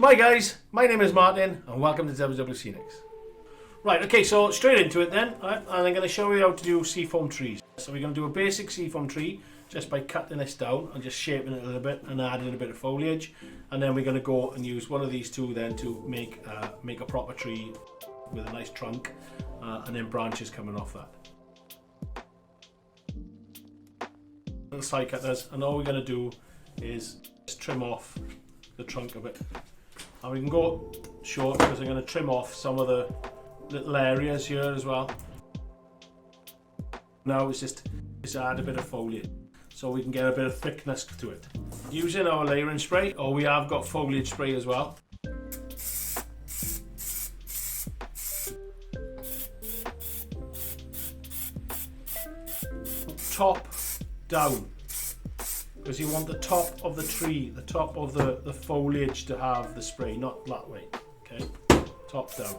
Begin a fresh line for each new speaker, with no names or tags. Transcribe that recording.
Hi guys, my name is Martin and welcome to WWScenics. Right, okay, so straight into it then, and I'm going to show you how to do seafoam trees. So we're going to do a basic seafoam tree just by cutting this down and just shaping it a little bit and adding a bit of foliage, and then we're going to go and use one of these two then to make a proper tree with a nice trunk and then branches coming off that. Little side cutters, and all we're going to do is just trim off the trunk a bit. And we can go short because I'm going to trim off some of the little areas here as well. Now it's just add a bit of foliage so we can get a bit of thickness to it. Using our layering spray, or we have got foliage spray as well. Top down, because you want the top of the tree, the top of the foliage to have the spray, not that way. Okay, top down.